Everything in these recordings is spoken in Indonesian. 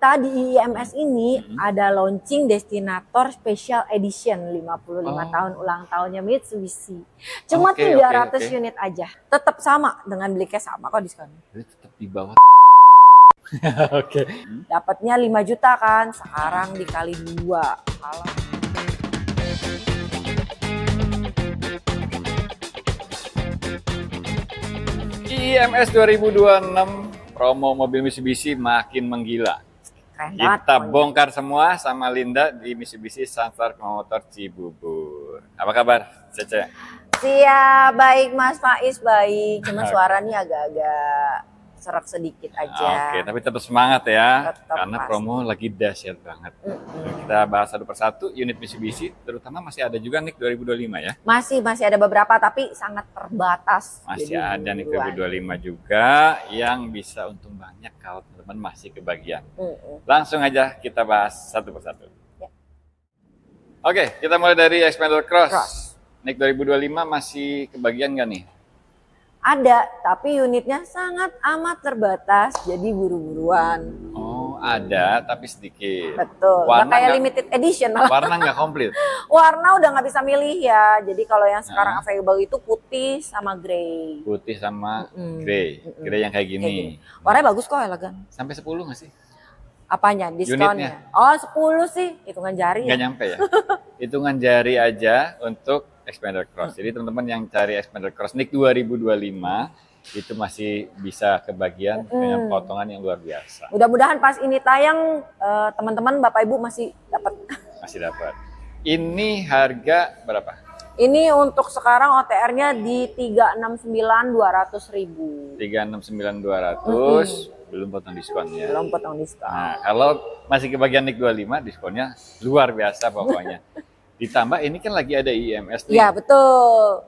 kita di IMS ini ada launching Destinator Special Edition 55 tahun ulang tahunnya Mitsubishi. Cuma 300 unit aja. Tetap sama dengan beli cash sama kok diskonnya. Jadi tetap di bawah. Dapatnya 5 juta kan, sekarang dikali 2. Kalau IMS 2026 promo mobil Mitsubishi makin menggila. keren Kita banget, bongkar semua sama Linda di Mitsubishi Sandstorm Motor Cibubur. Apa kabar, Cece? siap, baik Mas Faiz, baik. Cuma suaranya agak-agak serak sedikit aja. Oke, tapi tetap semangat ya, Tetap karena pasti. promo lagi dahsyat banget. Kita bahas satu persatu unit Mitsubishi, terutama masih ada juga nih 2025 ya. Masih ada beberapa tapi sangat terbatas. Masih Jadi ada nih buruan. 2025 juga yang bisa untung banyak kalau teman-teman masih kebagian. Langsung aja kita bahas satu persatu. Ya. Oke, kita mulai dari Xpander Cross. Cross. NIK 2025 masih kebagian nggak nih? Ada, tapi unitnya sangat amat terbatas, jadi buru-buruan. Oh, ada, tapi sedikit. Betul, nggak Warna kayak nggak- limited edition malah. Warna nggak komplit. Warna udah nggak bisa milih ya, jadi kalau yang sekarang available itu putih sama grey. Putih sama grey. Grey yang kayak Kayak gini. gini. Warnanya bagus kok, elegan. Sampai 10 nggak sih? Apanya? Diskonnya? Oh, 10 sih, hitungan jari Nggak ya. nyampe ya? Hitungan jari aja untuk Xpander Cross. Jadi teman-teman yang cari Xpander Cross NIK 2025 itu masih bisa kebagian dengan potongan yang luar biasa. Mudah-mudahan pas ini tayang, teman-teman Bapak Ibu masih dapat. Masih dapat. Ini harga berapa? Ini untuk sekarang OTR-nya di 369.200.000. 369.200 belum potong diskonnya. Belum potong diskon. Nah, kalau masih kebagian NIK 25 diskonnya luar biasa pokoknya. Ditambah ini kan lagi ada IMS nih. Iya, betul.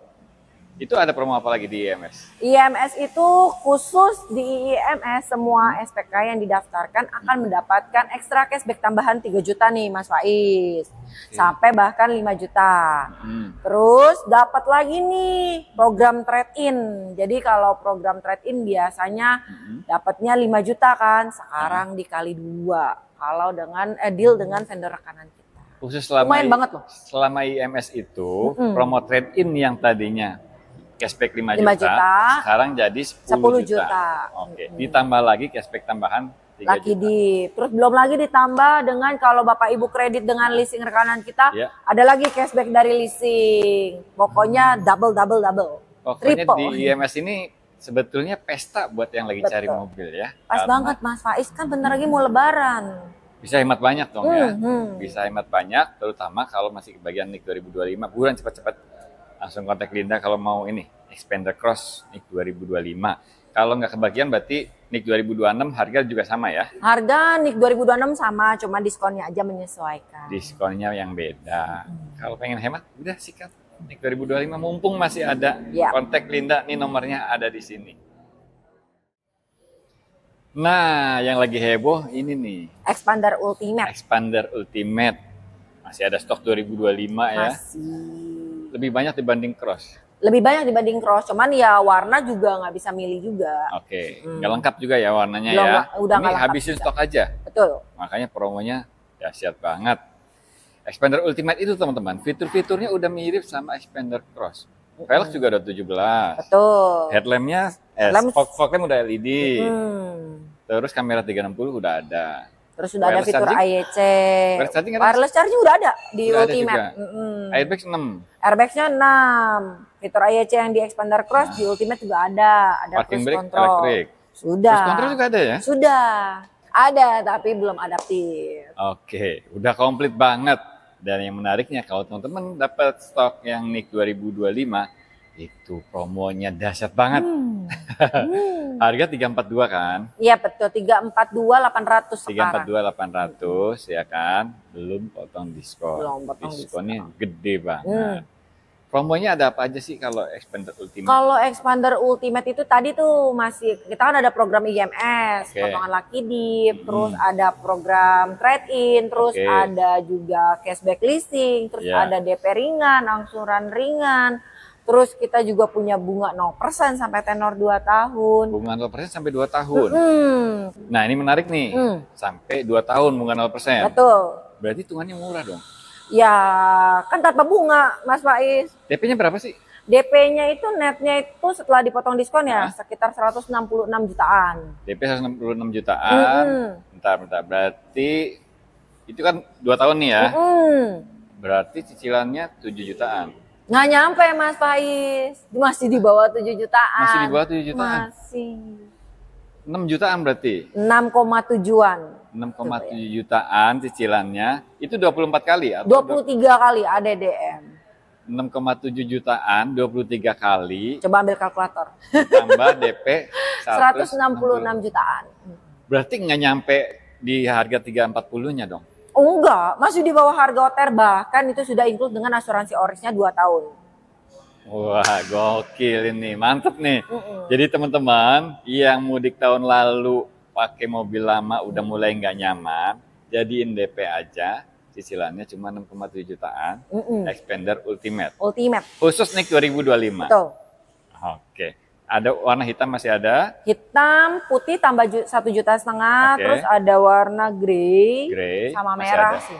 Itu ada promo apa lagi di IMS? IMS itu khusus di IMS semua SPK yang didaftarkan akan mendapatkan ekstra cashback tambahan 3 juta nih Mas Faiz. Sampai bahkan 5 juta. Terus dapat lagi nih program trade-in. Jadi kalau program trade-in biasanya dapatnya 5 juta kan, sekarang dikali 2. Kalau dengan deal dengan vendor rekanan kita. Khusus selama Lumayan banget loh. Selama IMS itu promo trade-in yang tadinya cashback 5 5 juta, juta, sekarang jadi 10 10 juta. Oke, ditambah lagi cashback tambahan 3 Laki juta. Terus belum lagi ditambah dengan kalau Bapak Ibu kredit dengan leasing rekanan kita, Ya. ada lagi cashback dari leasing. Pokoknya double. Pokoknya Triple. di IMS ini sebetulnya pesta buat yang lagi cari Betul. mobil ya. Pas Karena banget Mas Faiz, kan bentar lagi mau lebaran. bisa hemat banyak dong ya. Hmm. Bisa hemat banyak, terutama kalau masih kebagian NIK 2025. Buruan cepat-cepat langsung kontak Linda kalau mau ini Xpander Cross NIK 2025. Kalau nggak kebagian berarti NIK 2026 harga juga sama ya. Harga NIK 2026 sama, cuma diskonnya aja menyesuaikan. Diskonnya yang beda. Kalau pengen hemat, udah sikat NIK 2025 mumpung masih ada. Ya. Kontak Linda, nih nomornya ada di sini. Nah, yang lagi heboh ini nih, Xpander Ultimate Xpander Ultimate. Masih ada stok 2025 ya. masih Lebih banyak dibanding Cross. lebih banyak dibanding Cross, cuman ya warna juga nggak bisa milih juga. Oke, nggak lengkap juga ya warnanya Belum, ya. udah Ini nggak lengkap habisin juga. stok aja. Betul. Makanya promonya dahsyat banget. Xpander Ultimate itu teman-teman, fitur-fiturnya udah mirip sama Xpander Cross. Velg juga udah 17. Betul. Headlampnya, Lamp- fog lamp udah LED. Hmm. Terus kamera 360 udah ada. Terus sudah ada Wireless fitur charging? AEC. Wireless charging ada? Wireless charging udah ada di Udah ada Ultimate. juga. Airbag 6. Airbagsnya 6. Fitur AEC yang di Xpander Cross di Ultimate juga ada. Ada Parking cruise brake control. elektrik. Sudah. Cruise control juga ada ya? Sudah. Ada tapi belum adaptif. Oke, udah komplit banget. Dan yang menariknya kalau teman-teman dapat stok yang NIK 2025, itu promonya dahsyat banget. Harga 342 kan? Iya betul, 342.800 sekarang. 342.800 ya kan? Belum potong diskon. Belum potong Diskonnya gede banget. Promonya ada apa aja sih kalau Xpander Ultimate? Kalau Xpander Ultimate itu tadi tuh masih, kita kan ada program IMS, Oke. potongan Lucky Dip, terus ada program trade-in, terus Oke. ada juga cashback leasing, terus Ya. ada DP ringan, angsuran ringan, Terus kita juga punya bunga 0% sampai tenor 2 tahun. Bunga 0% sampai 2 tahun. Nah, ini menarik nih. Mm. Sampai 2 tahun bunga 0%. Betul. Berarti hitungannya murah dong. Ya, kan tanpa bunga, Mas Faiz. DP-nya berapa sih? DP-nya itu netnya itu setelah dipotong diskon ya sekitar 166 jutaan. DP 166 jutaan. Bentar. Berarti itu kan 2 tahun nih ya. Berarti cicilannya 7 jutaan. Nggak nyampe Mas Faiz. Masih di bawah 7 jutaan. Masih di bawah 7 jutaan. Masih. 6 jutaan berarti. 6,7-an. 6,7 jutaan cicilannya. Itu 24 kali atau 23 kali ADDM. 6,7 jutaan 23 kali. Coba ambil kalkulator. Tambah DP 166 jutaan. Berarti nggak nyampe di harga 340-nya dong. Oh enggak, masih di bawah harga OTER, bahkan itu sudah include dengan asuransi orisnya 2 tahun. Wah, gokil ini. Mantep nih. Jadi teman-teman yang mudik tahun lalu pakai mobil lama udah mulai nggak nyaman, jadiin DP aja. Cicilannya cuma 6,7 jutaan. Expander Ultimate. Khusus NIK 2025. Betul. Oke. Ada warna hitam masih ada? Hitam, putih tambah 1,5 juta. Oke. Terus ada warna grey sama masih merah ada. sih.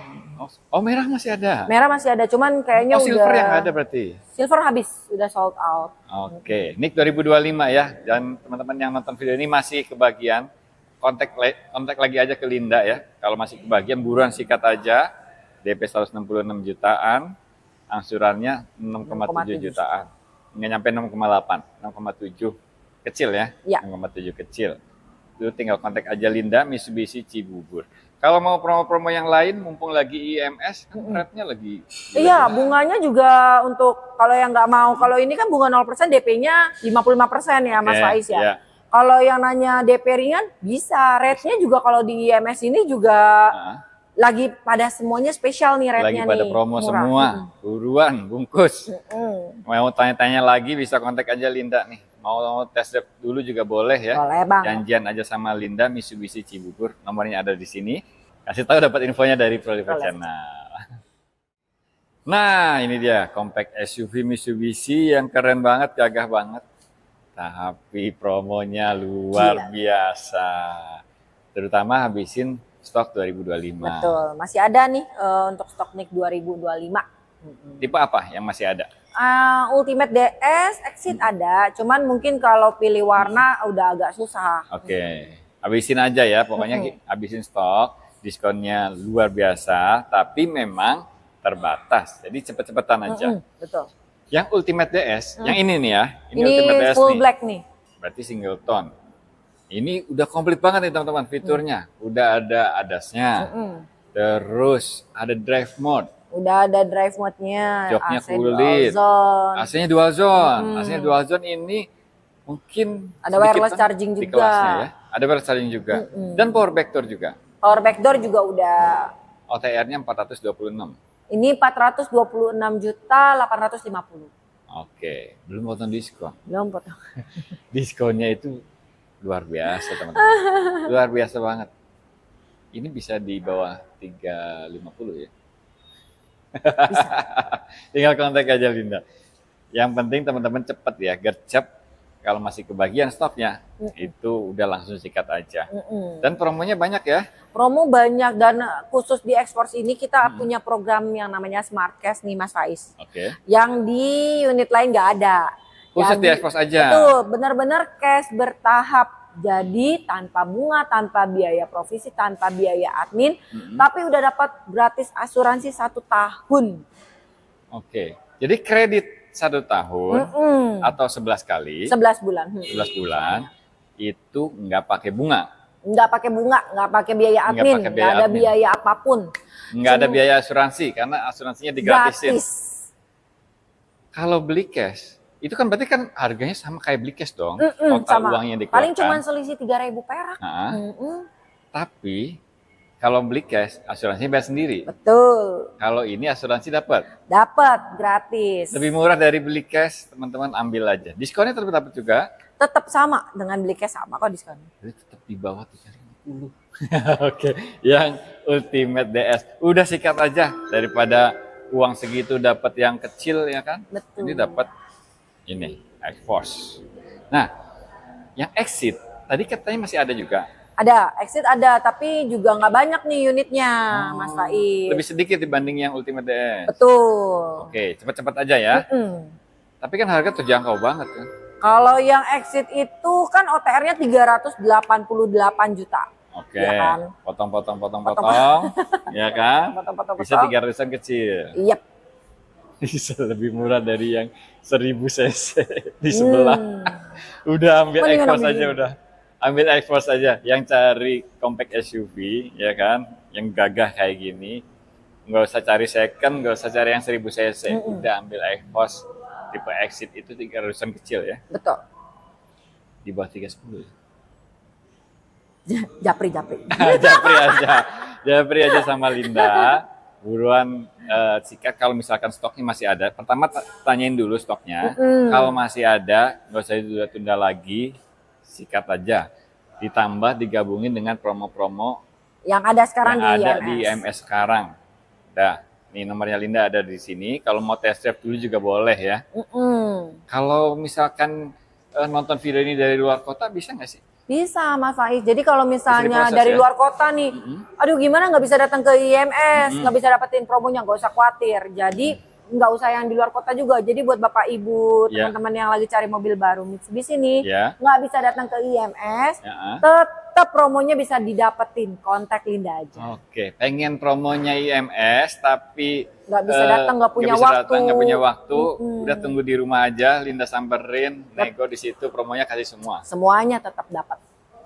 Oh, merah masih ada. Merah masih ada, cuman kayaknya silver udah yang ada berarti. Silver habis, udah sold out. Oke, NIK 2025 ya. Dan teman-teman yang nonton video ini masih kebagian, kontak lagi aja ke Linda ya. Kalau masih kebagian buruan sikat aja. DP 166 jutaan, angsurannya 6,7 jutaan. Nggak nyampe 6,8, 6,7 kecil ya, Ya. 6,7 kecil. Itu tinggal kontak aja Linda Mitsubishi Cibubur. Kalau mau promo-promo yang lain, mumpung lagi IMS, kan rate-nya lagi. Iya, bunganya juga untuk kalau yang nggak mau, kalau ini kan bunga 0% DP-nya 55% ya Mas Faiz ya. Iya. Kalau yang nanya DP ringan bisa, rate-nya juga kalau di IMS ini juga lagi pada semuanya spesial nih rate-nya nih. Lagi pada promo murah. semua, buruan, bungkus. Mau tanya-tanya lagi bisa kontak aja Linda nih. Mau tes drive dulu juga boleh ya. Boleh banget. Janjian aja sama Linda Mitsubishi Cibubur. Nomornya ada di sini. Kasih tahu dapat infonya dari Prolifer Channel. Nah, ini dia compact SUV Mitsubishi yang keren banget, gagah banget. Tapi promonya luar biasa. Terutama habisin stok 2025. Betul, masih ada nih untuk stok NIK 2025. Tipe apa yang masih ada? Ultimate DS, Exit ada, cuman mungkin kalau pilih warna udah agak susah. Oke, habisin aja ya, pokoknya habisin stok, diskonnya luar biasa, tapi memang terbatas, jadi cepet-cepetan aja. Betul. Yang Ultimate DS, yang ini nih ya, Ini Ultimate DS full nih, black nih. berarti single tone. Ini udah komplit banget nih teman-teman fiturnya, udah ada ADAS-nya, terus ada drive mode. Udah ada drive mode-nya, Joknya AC kulit, dual zone. AC-nya dual zone. AC-nya dual zone ini mungkin Ada sedikit wireless charging di juga. kelasnya ya. Ada wireless charging juga. Dan power back door juga. Power back door juga udah. OTR-nya 426. Ini 426.850. Oke, belum potong diskon. Belum potong. Diskonnya itu luar biasa teman-teman. Luar biasa banget. Ini bisa di bawah 350 ya. Tinggal kontak aja Linda. Yang penting teman-teman cepet ya, gercep. Kalau masih kebagian stoknya, itu udah langsung sikat aja. Dan promonya banyak ya. Promo banyak dan khusus di ekspor ini kita punya program yang namanya Smart Cash nih Mas Faiz. Oke. Yang di unit lain nggak ada. Khusus Yang di ekspor aja. Betul, benar-benar cash bertahap. Jadi tanpa bunga, tanpa biaya provisi, tanpa biaya admin, tapi udah dapat gratis asuransi 1 tahun. Oke. Jadi kredit 1 tahun atau 11 kali, 11 bulan. 11 bulan itu nggak pakai bunga, Nggak pakai bunga, nggak pakai biaya Nggak admin, pakai nggak biaya ada admin. biaya apapun. nggak ada biaya asuransi karena asuransinya digratisin. Gratis. Kalau beli cash, itu kan berarti kan harganya sama kayak beli cash dong, total Sama. uangnya yang Paling dikeluarkan. cuma selisih 3.000 perak. Nah, tapi kalau beli cash, asuransinya bayar sendiri. Betul. Kalau ini asuransi dapat. Dapat gratis. Lebih murah dari beli cash, teman-teman ambil aja. Diskonnya tetap dapat juga. Tetap sama dengan beli cash sama kok diskon. Jadi tetap di bawah 350. Oke, yang Ultimate DS. Udah sikat aja daripada uang segitu dapat yang kecil ya kan? Betul. Ini dapat Ini X-Force. Nah, yang Exit tadi katanya masih ada juga. Ada, Exit ada, tapi juga nggak banyak nih unitnya, Mas Faiz. Lebih sedikit dibanding yang Ultimate DS. Betul. Oke, cepat-cepat aja ya. Tapi kan harga terjangkau banget kan. Kalau yang Exit itu kan OTR-nya 388 juta. Oke, Ya kan? potong, ya kan? Potong-potong. Bisa 300-an kecil. Yep. Bisa lebih murah dari yang 1000 cc di sebelah. Udah ambil Mendingan X-Force ambil aja ini. udah. Ambil X-Force aja. Yang cari compact SUV, ya kan? Yang gagah kayak gini. Nggak usah cari second, nggak usah cari yang 1000 cc. Udah ambil X-Force tipe Exit itu 300-an kecil ya. Betul. Di bawah 310 ya. Japri. Japri aja sama Linda. Buruan sikat kalau misalkan stoknya masih ada. Pertama tanyain dulu stoknya. Kalau masih ada, nggak usah ditunda-tunda lagi. Sikat aja. Ditambah digabungin dengan promo-promo Yang ada sekarang yang ada di di IMS sekarang. Dah, nih nomornya Linda ada di sini. Kalau mau test drive dulu juga boleh ya. Kalau misalkan nonton video ini dari luar kota bisa nggak sih? Bisa, Mas Faiz. Jadi kalau misalnya diproses, dari ya? luar kota nih, aduh gimana nggak bisa datang ke IMS, nggak bisa dapetin promonya, nggak usah khawatir. Jadi nggak usah yang di luar kota juga. Jadi buat Bapak Ibu, Ya. teman-teman yang lagi cari mobil baru Mitsubishi nih, Ya. nggak bisa datang ke IMS, Ya. tetap promonya bisa didapetin. Kontak Linda aja. Oke, pengen promonya IMS tapi Nggak bisa datang, nggak punya waktu. Nggak punya waktu. Udah tunggu di rumah aja, Linda samperin, nego di situ, promonya kasih semua. Semuanya tetap dapat.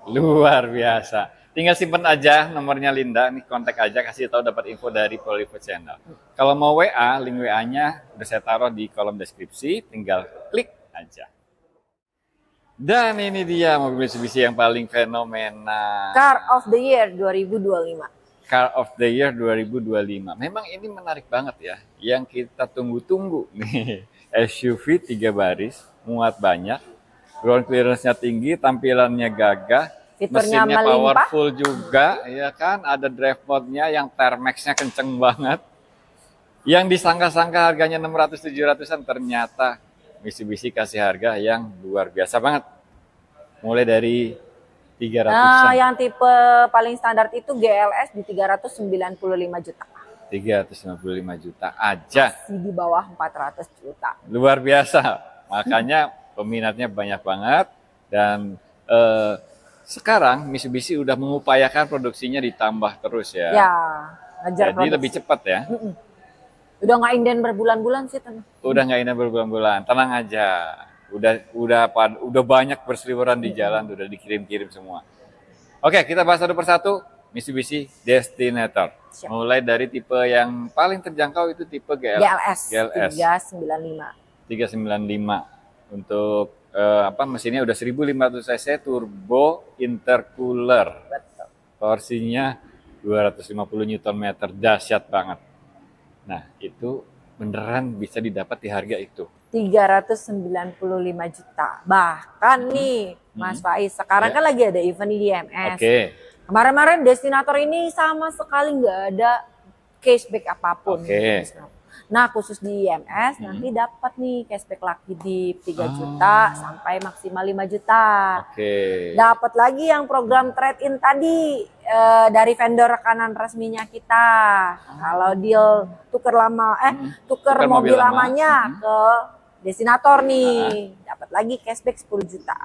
Luar biasa. Tinggal simpen aja nomornya Linda, nih kontak aja, kasih tahu dapat info dari Prolife Channel. Kalau mau WA, link WA-nya udah saya taruh di kolom deskripsi, tinggal klik aja. Dan ini dia mobil Mitsubishi yang paling fenomenal. Car of the Year 2025. Car of the Year 2025. Memang ini menarik banget ya. Yang kita tunggu-tunggu nih. SUV 3 baris, muat banyak. Ground clearance-nya tinggi, tampilannya gagah. Fiturnya Mesinnya melimpah. powerful juga, ya kan? Ada drive mode-nya yang Termax-nya kenceng banget. Yang disangka-sangka harganya 600-700-an, ternyata Mitsubishi kasih harga yang luar biasa banget. Mulai dari 300-an. Nah, yang tipe paling standar itu GLS di 395 juta. 395 juta aja. Masih di bawah 400 juta. Luar biasa. Makanya peminatnya banyak banget. Dan sekarang Mitsubishi udah mengupayakan produksinya ditambah terus ya. Ya, ngejar Jadi produksi. lebih cepat ya. Udah nggak inden berbulan-bulan sih, teman. Udah nggak ini berbulan-bulan. Tenang aja. Udah banyak berseliweran di jalan, udah dikirim-kirim semua. Oke, kita bahas satu persatu. Mitsubishi Destinator. Siap. Mulai dari tipe yang paling terjangkau itu tipe GLS, GLS 395. 395 untuk mesinnya udah 1500 cc turbo intercooler. Betul. Torsinya 250 Nm, dahsyat banget. Nah, itu beneran bisa didapat di harga itu. 395 juta. Bahkan nih, Mas Faiz, sekarang Ya. kan lagi ada event di IMS. Oke. Kemarin-kemarin Destinator ini sama sekali nggak ada cashback apapun. Oke. Nah, khusus di IMS nanti dapat nih cashback Lucky Dip 3 juta sampai maksimal 5 juta. Oke. Dapat lagi yang program trade-in tadi dari vendor rekanan resminya kita. Kalau deal tuker tuker mobil mobil lama. lamanya ke Destinator nih, dapat lagi cashback 10 juta.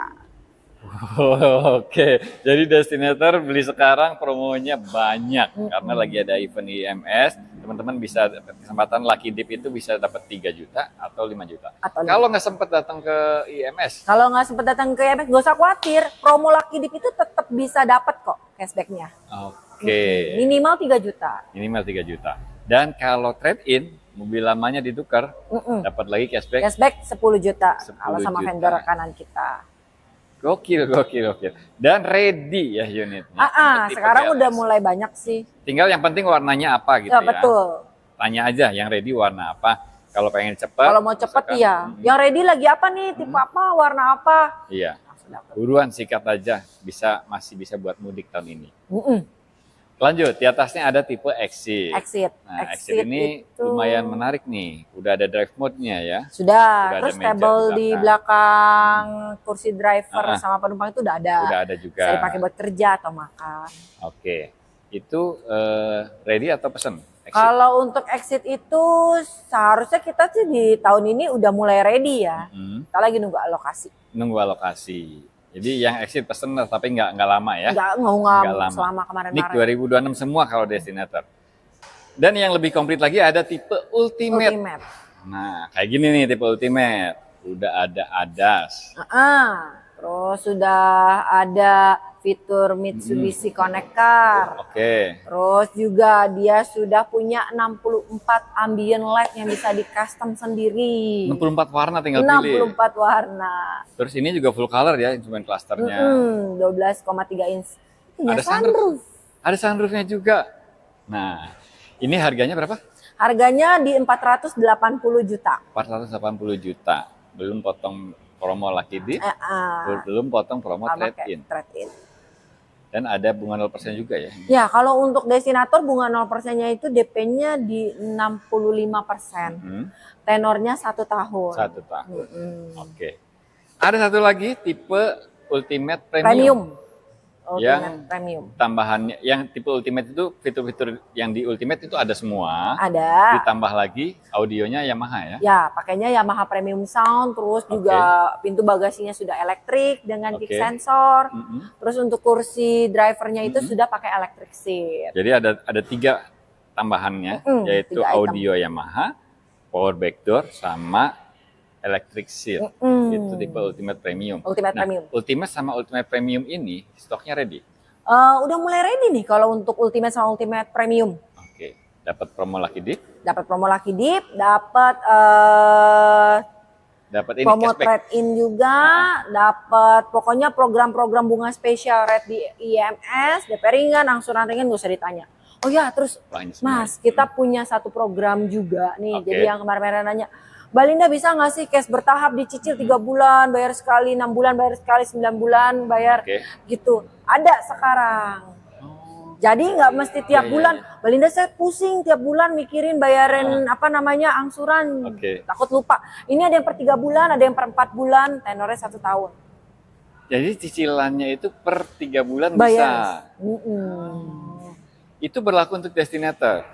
Oke, jadi Destinator beli sekarang promonya banyak karena lagi ada event IMS. Teman-teman bisa dapat kesempatan Lucky Dip itu bisa dapat 3 juta atau 5 juta. Atau Kalau nggak sempat datang ke IMS, Kalau nggak sempat datang ke IMS, gak usah khawatir. Promo Lucky Dip itu tetap bisa dapat kok cashbacknya. oke, Minimal 3 juta. minimal 3 juta. Dan kalau trade-in, mobil lamanya ditukar, dapat lagi cashback. Cashback 10 juta 10 kalau sama juta. vendor rekanan kita. Gokil. Dan ready ya unitnya. Untuk tipe Sekarang udah GLS. mulai banyak sih. Tinggal yang penting warnanya apa gitu Ya, ya. betul. Tanya aja yang ready warna apa. Kalau pengen cepat. Kalau mau cepet misalkan, iya. Yang ready lagi apa nih? Tipe apa? Warna apa? Iya. Langsung dapat. Buruan sikat aja, masih bisa buat mudik tahun ini. Lanjut, di atasnya ada tipe Exit. Exit. Nah, Exit ini itu lumayan menarik nih. Udah ada drive mode-nya ya. sudah, Udah ada terus meja table di di belakang kursi driver Ah, sama penumpang itu udah ada. Udah ada juga. Bisa dipakai buat kerja atau makan. Oke. Itu ready atau pesen? Exit. Kalau untuk Exit itu seharusnya kita sih di tahun ini udah mulai ready ya. Kita lagi nunggu alokasi. Nunggu alokasi. Jadi yang Exit pesen tapi nggak lama ya. Nggak Nggak lama. selama Nik kemarin-kemarin. 2026 semua kalau Destinator. Dan yang lebih komplit lagi ada tipe Ultimate. Ultimate. Nah, kayak gini nih tipe Ultimate. Udah ada ADAS. Terus sudah ada fitur Mitsubishi Connect Car. Oke. Terus juga dia sudah punya 64 ambient light yang bisa di custom sendiri. 64 warna tinggal pilih. 64 warna. Terus ini juga full color ya instrumen clusternya. 12,3 inch. Punya Ada sunroof. Ada sunroofnya juga. Nah, ini harganya berapa? Harganya di 480 juta. 480 juta. Belum potong promo Lucky Dip, belum potong promo trade-in. Dan ada bunga 0% juga ya. Ya, kalau untuk Destinator bunga 0%-nya itu DP-nya di 65%. Tenornya 1 tahun. 1 tahun. Oke. Ada satu lagi tipe Ultimate Premium. Premium. Yang Premium. Tambahannya, yang tipe Ultimate itu fitur-fitur yang di Ultimate itu ada semua. Ada. Ditambah lagi audionya Yamaha ya. Ya, pakainya Yamaha Premium Sound, terus juga pintu bagasinya sudah elektrik dengan kick sensor. Terus untuk kursi drivernya itu sudah pakai electric seat. Jadi ada 3 tambahannya, yaitu audio Yamaha, power backdoor, sama electric seat. Itu tipe Ultimate Premium. Premium. Ultimate sama Ultimate Premium ini stoknya ready. Udah mulai ready nih kalau untuk Ultimate sama Ultimate Premium. Oke. Dapat promo Lucky Dip. Dapat promo Lucky Dip, dapat ini promo cashback. trade-in juga, dapat pokoknya program-program bunga spesial rate di IMS, DP ringan, angsuran ringan gak usah ditanya. Oh ya, terus Mas, kita punya satu program juga nih. Jadi yang kemarin-kemarin nanya, Mbak Linda bisa nggak sih cash bertahap dicicil 3 bulan, bayar sekali 6 bulan, bayar sekali 9 bulan, bayar gitu. Ada sekarang. Jadi nggak mesti tiap bulan. Mbak Linda saya pusing tiap bulan mikirin bayarin angsuran. Takut lupa. Ini ada yang per 3 bulan, ada yang per 4 bulan, tenornya 1 tahun. Jadi cicilannya itu per 3 bulan bayar. Bisa. Itu berlaku untuk Destinator.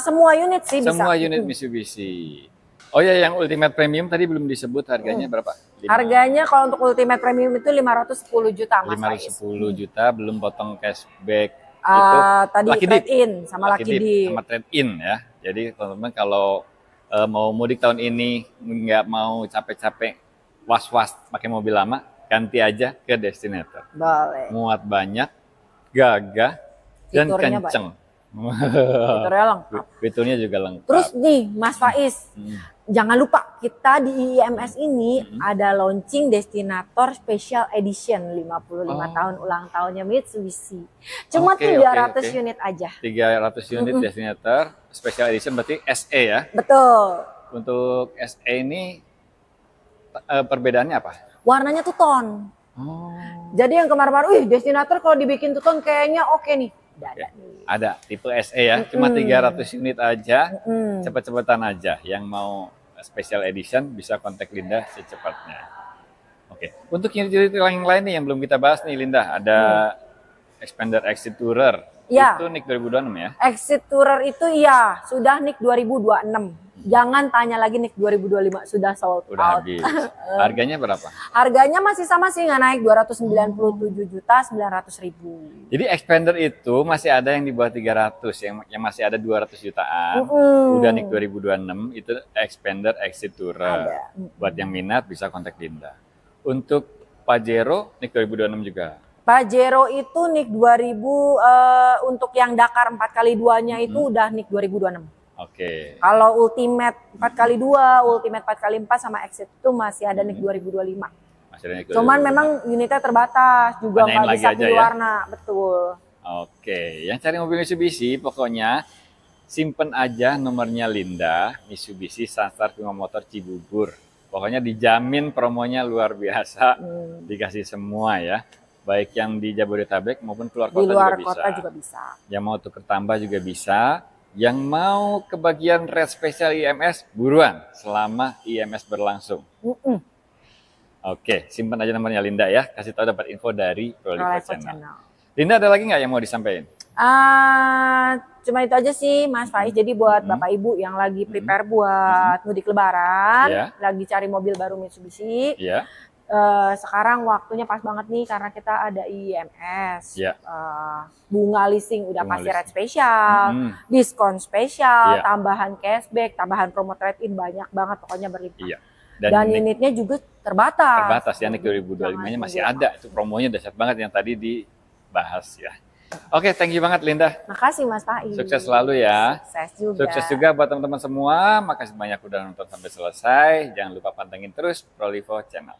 Semua unit sih bisa. Semua unit Mitsubishi. Oh ya, yang Ultimate Premium tadi belum disebut harganya berapa? Harganya kalau untuk Ultimate Premium itu 510 juta Mas. 510 juta belum potong cashback. Tadi trade-in sama Lucky Dip. Sama trade-in ya. Jadi teman-teman kalau mau mudik tahun ini nggak mau capek-capek was-was pakai mobil lama, ganti aja ke Destinator. Boleh. Muat banyak, gagah, dan kenceng. Fiturnya lengkap. Fiturnya juga lengkap. Terus nih Mas Faiz, jangan lupa kita di IMS ini ada launching Destinator Special Edition 55 tahun ulang tahunnya Mitsubishi. Cuma 300 unit aja. 300 unit Destinator Special Edition berarti SE ya? Betul. Untuk SE ini perbedaannya apa? Warnanya two tone. Jadi yang kemarin-kemarin, Destinator kalau dibikin two tone kayaknya oke nih. Ada tipe SE ya, cuma 300 unit aja, cepet-cepetan aja. Yang mau special edition bisa kontak Linda secepatnya. Oke, untuk unit-unit yang lain nih yang belum kita bahas nih Linda, ada Expander Exit Tourer. Ya. Itu NIK 2026 ya? Exit Tourer itu ya sudah NIK 2026. Jangan tanya lagi NIK 2025 sudah sold out. Udah habis. Harganya berapa? Harganya masih sama sih, nggak naik, 297.900.000. Jadi Expander itu masih ada yang di bawah 300, yang masih ada 200 jutaan. Udah NIK 2026 itu Expander Exit Tourer. Buat yang minat bisa kontak Linda. Untuk Pajero NIK 2026 juga. Pajero itu NIK 2000 untuk yang Dakar 4x2-nya itu udah NIK 2026. Oke. Kalau Ultimate 4x2, Ultimate 4x4 sama Exit itu masih ada NIK 2025. Masih ada NIK 2025. Cuman memang unitnya terbatas, juga nggak bisa pilih warna, betul. Oke, yang cari mobil Mitsubishi pokoknya simpen aja nomornya Linda, Mitsubishi Sansar Prima Motor Cibubur. Pokoknya dijamin promonya luar biasa, dikasih semua ya. baik yang di Jabodetabek maupun keluar Di kota luar juga kota bisa. juga bisa. Yang mau tuker tambah juga bisa. Yang mau kebagian rate spesial IMS, buruan selama IMS berlangsung. Oke, simpan aja nomornya Linda ya. Kasih tahu dapat info dari Prolivo Channel. Linda, ada lagi nggak yang mau disampaikan? Cuma itu aja sih Mas Faiz. Jadi buat Bapak Ibu yang lagi prepare buat mudik lebaran, lagi cari mobil baru Mitsubishi, sekarang waktunya pas banget nih karena kita ada IMS. Bunga leasing udah kasih rate spesial, diskon spesial, tambahan cashback, tambahan promo trade-in, banyak banget pokoknya berlimpah. Dan unitnya juga terbatas. Terbatas ya, nih 2025-nya masih ada. Itu promonya dahsyat banget yang tadi dibahas ya. Oke, thank you banget Linda. Makasih Mas Faiz. Sukses selalu ya. Sukses juga. Sukses juga buat teman-teman semua. Makasih banyak udah nonton sampai selesai. Jangan lupa pantengin terus Prolivo Channel.